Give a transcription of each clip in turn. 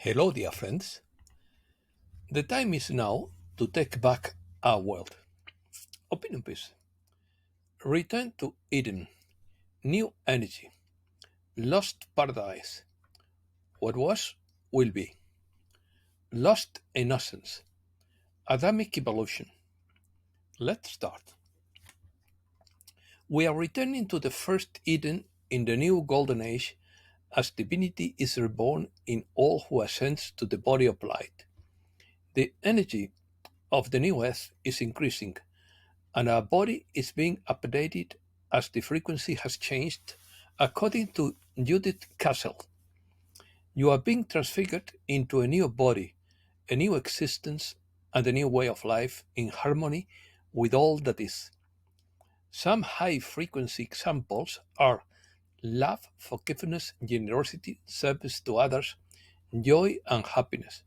Hello, dear friends. The time is now to take back our world. Opinion piece. Return to Eden. New energy. Lost paradise. What was will be. Lost innocence. Adamic evolution. Let's start. We are returning to the first Eden in the new golden age as divinity is reborn in all who ascends to the body of light. The energy of the new earth is increasing and our body is being updated as the frequency has changed. According to Judith Castle, you are being transfigured into a new body, a new existence, and a new way of life in harmony with all that is. Some high frequency examples are love, forgiveness, generosity, service to others, joy, and happiness.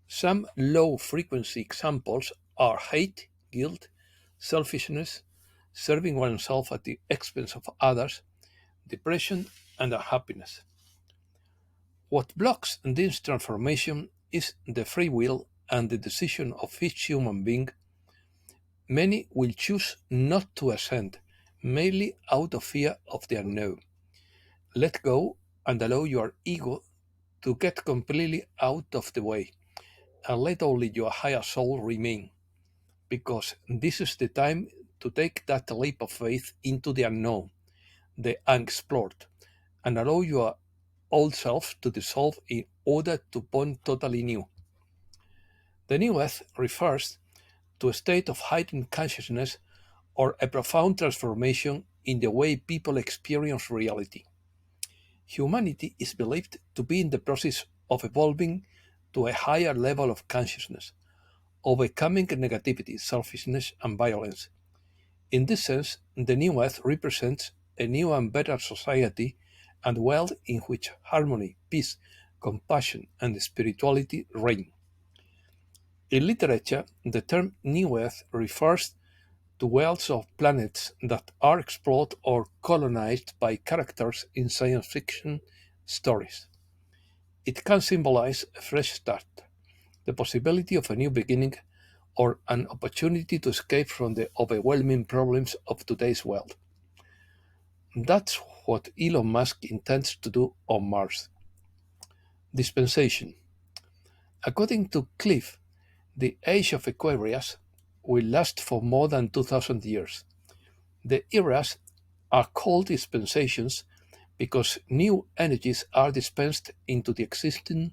Some low frequency examples are hate, guilt, selfishness, serving oneself at the expense of others, depression, and unhappiness. What blocks this transformation is the free will and the decision of each human being. Many will choose not to ascend, mainly out of fear of the unknown. Let go and allow your ego to get completely out of the way, and let only your higher soul remain, because this is the time to take that leap of faith into the unknown, the unexplored, and allow your old self to dissolve in order to born totally new. The new earth refers to a state of heightened consciousness or a profound transformation in the way people experience reality. Humanity is believed to be in the process of evolving to a higher level of consciousness, overcoming negativity, selfishness, and violence. In this sense, the new earth represents a new and better society and world in which harmony, peace, compassion, and spirituality reign. In literature, the term New Earth refers to worlds of planets that are explored or colonized by characters in science fiction stories. It can symbolize a fresh start, the possibility of a new beginning, or an opportunity to escape from the overwhelming problems of today's world. That's what Elon Musk intends to do on Mars. Dispensation. According to Cliff, the age of Aquarius will last for more than 2000 years. The eras are called dispensations because new energies are dispensed into the existing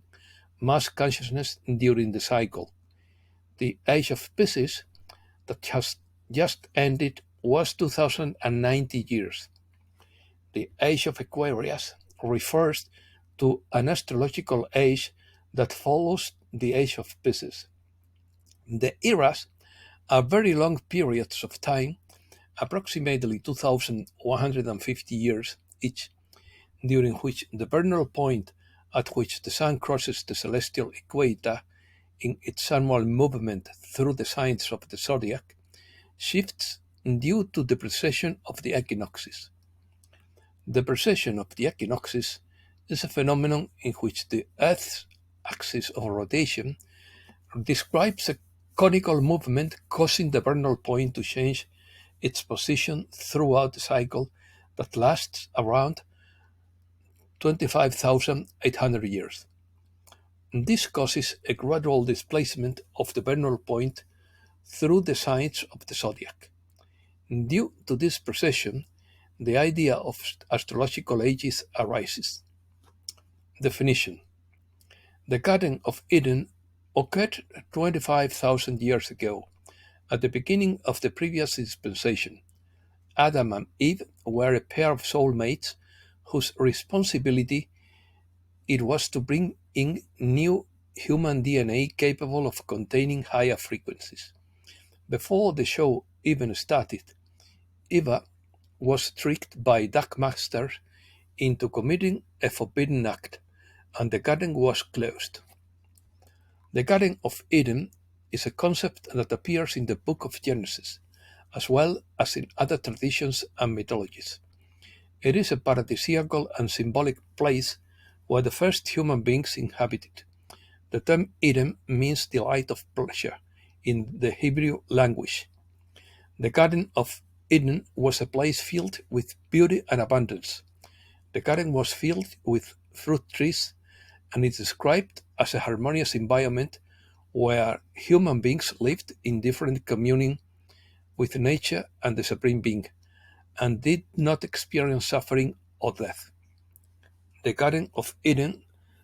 mass consciousness during the cycle. The age of Pisces, that has just ended, was 2090 years. The age of Aquarius refers to an astrological age that follows the age of Pisces. The eras are very long periods of time, approximately 2150 years each, during which the vernal point at which the Sun crosses the celestial equator in its annual movement through the signs of the zodiac shifts due to the precession of the equinoxes. The precession of the equinoxes is a phenomenon in which the Earth's axis of rotation describes a conical movement causing the vernal point to change its position throughout the cycle that lasts around 25,800 years. This causes a gradual displacement of the vernal point through the signs of the zodiac. Due to this precession, the idea of astrological ages arises. Definition. The Garden of Eden occurred 25,000 years ago, at the beginning of the previous dispensation. Adam and Eve were a pair of soulmates whose responsibility it was to bring in new human DNA capable of containing higher frequencies. Before the show even started, Eva was tricked by dark masters into committing a forbidden act, and the garden was closed. The Garden of Eden is a concept that appears in the book of Genesis, as well as in other traditions and mythologies. It is a paradisiacal and symbolic place where the first human beings inhabited, The term Eden means delight of pleasure in the Hebrew language. The Garden of Eden was a place filled with beauty and abundance. The garden was filled with fruit trees, and is described as a harmonious environment where human beings lived in different communing with nature and the Supreme Being, and did not experience suffering or death. The Garden of Eden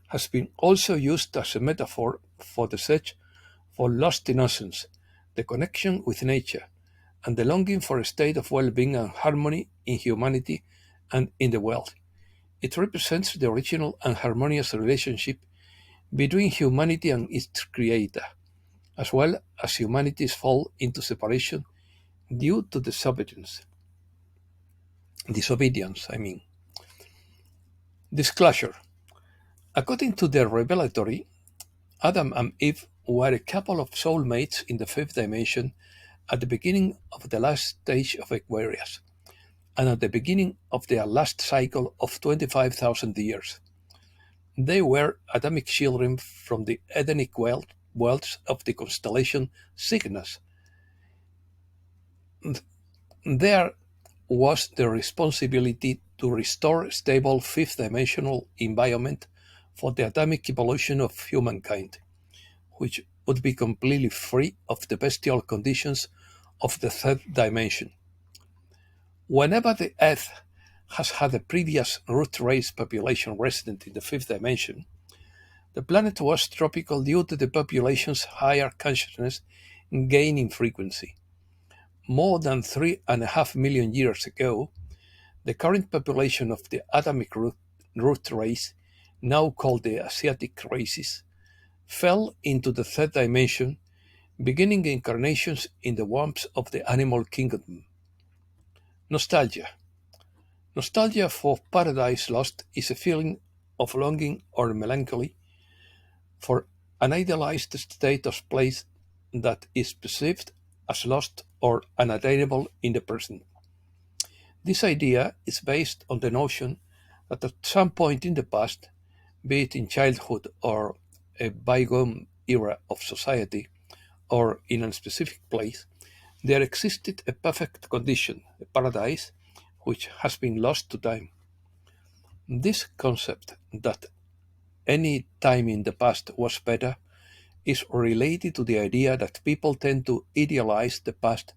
has been also used as a metaphor for the search for lost innocence, the connection with nature, and the longing for a state of well-being and harmony in humanity and in the world. It represents the original and harmonious relationship between humanity and its creator, as well as humanity's fall into separation due to disobedience. Disclosure. According to the revelatory, Adam and Eve were a couple of soulmates in the fifth dimension at the beginning of the last stage of Aquarius, and at the beginning of their last cycle of 25,000 years. They were Adamic children from the Edenic worlds of the constellation Cygnus. There was the responsibility to restore stable fifth-dimensional environment for the Adamic evolution of humankind, which would be completely free of the bestial conditions of the third dimension. Whenever the Earth has had a previous root race population resident in the fifth dimension, the planet was tropical due to the population's higher consciousness gain in frequency. More than 3.5 million years ago, the current population of the Adamic root race, now called the Asiatic races, fell into the third dimension, beginning incarnations in the warmth of the animal kingdom. Nostalgia. Nostalgia for paradise lost is a feeling of longing or melancholy for an idealized state of place that is perceived as lost or unattainable in the present. This idea is based on the notion that at some point in the past, be it in childhood or a bygone era of society, or in a specific place, there existed a perfect condition, a paradise, which has been lost to time. This concept that any time in the past was better is related to the idea that people tend to idealize the past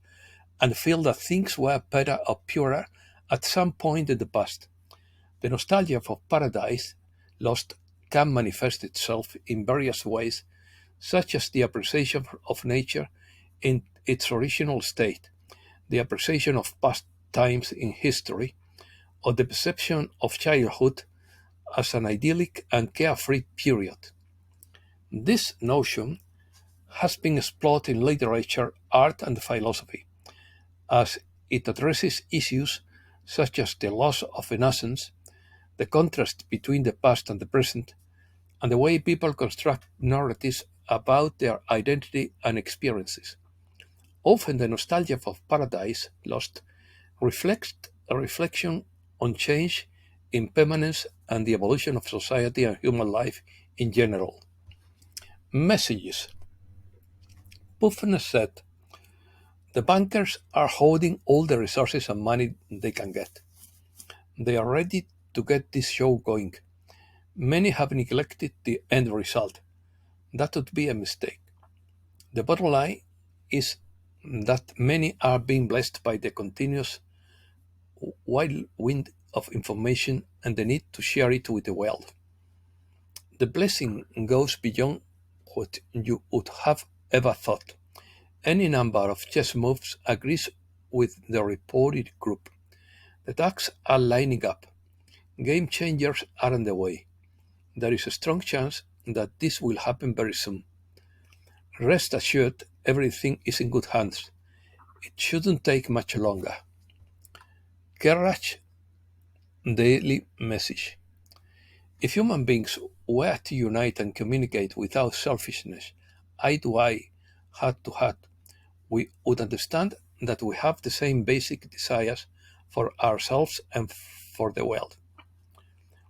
and feel that things were better or purer at some point in the past. The nostalgia for paradise lost can manifest itself in various ways, such as the appreciation of nature in its original state, the appreciation of past times in history, or the perception of childhood as an idyllic and carefree period. This notion has been explored in literature, art, and philosophy, as it addresses issues such as the loss of innocence, the contrast between the past and the present, and the way people construct narratives about their identity and experiences. Often the nostalgia for paradise lost reflects a reflection on change, impermanence, and the evolution of society and human life in general. Messages. Puffner said, "The bankers are holding all the resources and money they can get. They are ready to get this show going. Many have neglected the end result. That would be a mistake. The bottom line is that many are being blessed by the continuous whirlwind of information and the need to share it with the world. The blessing goes beyond what you would have ever thought. Any number of chess moves agrees with the reported group. The ducks are lining up. Game changers are on the way. There is a strong chance that this will happen very soon. Rest assured, everything is in good hands. It shouldn't take much longer." Kerrach Daily Message. If human beings were to unite and communicate without selfishness, eye to eye, heart to heart, we would understand that we have the same basic desires for ourselves and for the world.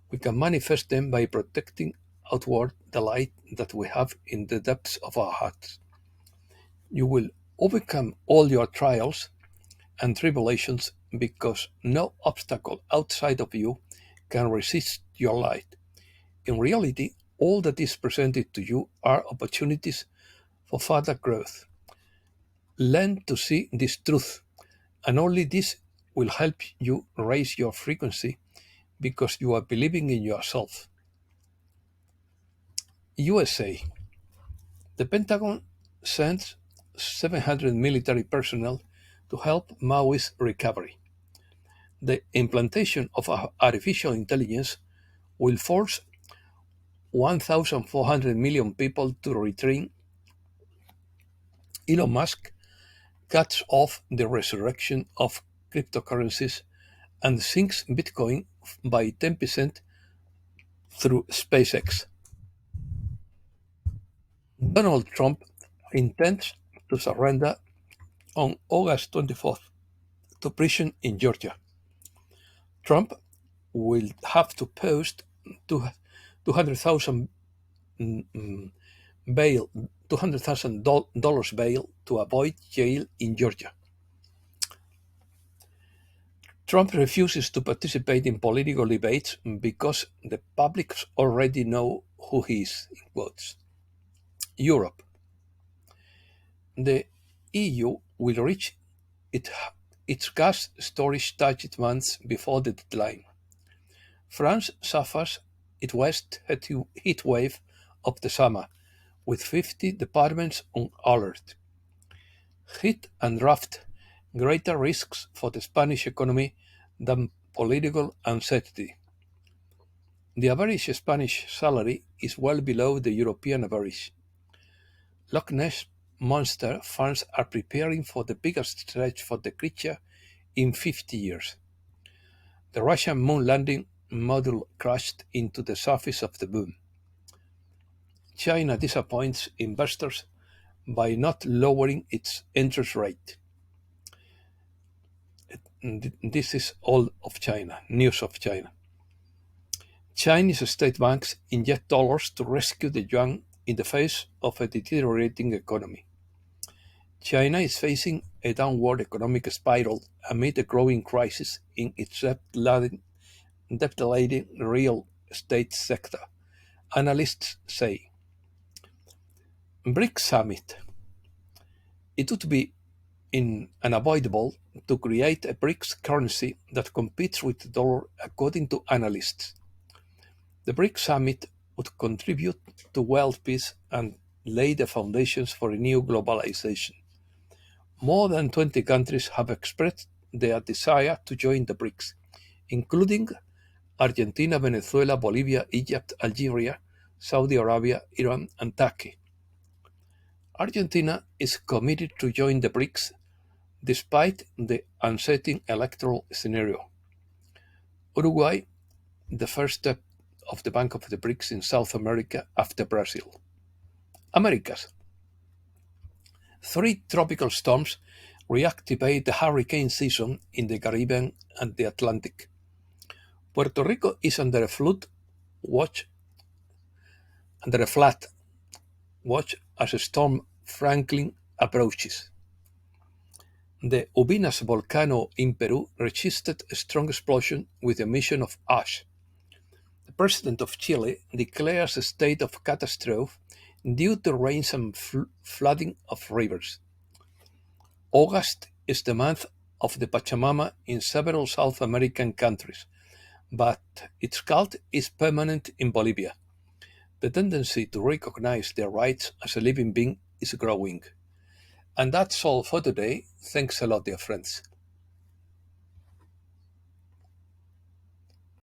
We can manifest them by protecting outward the light that we have in the depths of our hearts. You will overcome all your trials and tribulations because no obstacle outside of you can resist your light. In reality, all that is presented to you are opportunities for further growth. Learn to see this truth, and only this will help you raise your frequency because you are believing in yourself. USA. The Pentagon sends 700 military personnel to help Maui's recovery. The implantation of artificial intelligence will force 1,400 million people to retrain. Elon Musk cuts off the resurrection of cryptocurrencies and sinks Bitcoin by 10% through SpaceX. Donald Trump intends to surrender on August 24th to prison in Georgia. Trump will have to post 200,000 bail, $200,000 bail to avoid jail in Georgia. Trump refuses to participate in political debates because the public already know who he is, in quotes. Europe. The EU will reach its gas storage target months before the deadline. France suffers its worst heat wave of the summer, with 50 departments on alert. Heat and drought greater risks for the Spanish economy than political uncertainty. The average Spanish salary is well below the European average. Loch Ness Monster fans are preparing for the biggest stretch for the creature in 50 years. The Russian moon landing module crashed into the surface of the moon. China disappoints investors by not lowering its interest rate. This is all of China, news of China. Chinese state banks inject dollars to rescue the yuan in the face of a deteriorating economy. China is facing a downward economic spiral amid a growing crisis in its debt-laden real estate sector, analysts say. BRICS Summit. It would be unavoidable to create a BRICS currency that competes with the dollar, according to analysts. The BRICS Summit would contribute to world peace and lay the foundations for a new globalization. More than 20 countries have expressed their desire to join the BRICS, including Argentina, Venezuela, Bolivia, Egypt, Algeria, Saudi Arabia, Iran, and Turkey. Argentina is committed to join the BRICS despite the uncertain electoral scenario. Uruguay, the first step of the Bank of the BRICS in South America after Brazil. Americas. 3 tropical storms reactivate the hurricane season in the Caribbean and the Atlantic. Puerto Rico is under a flood watch as Storm Franklin approaches. The Ubinas volcano in Peru registered a strong explosion with emission of ash. The president of Chile declares a state of catastrophe due to rains and flooding of rivers. August is the month of the Pachamama in several South American countries, but its cult is permanent in Bolivia. The tendency to recognize their rights as a living being is growing. And that's all for today. Thanks a lot, dear friends.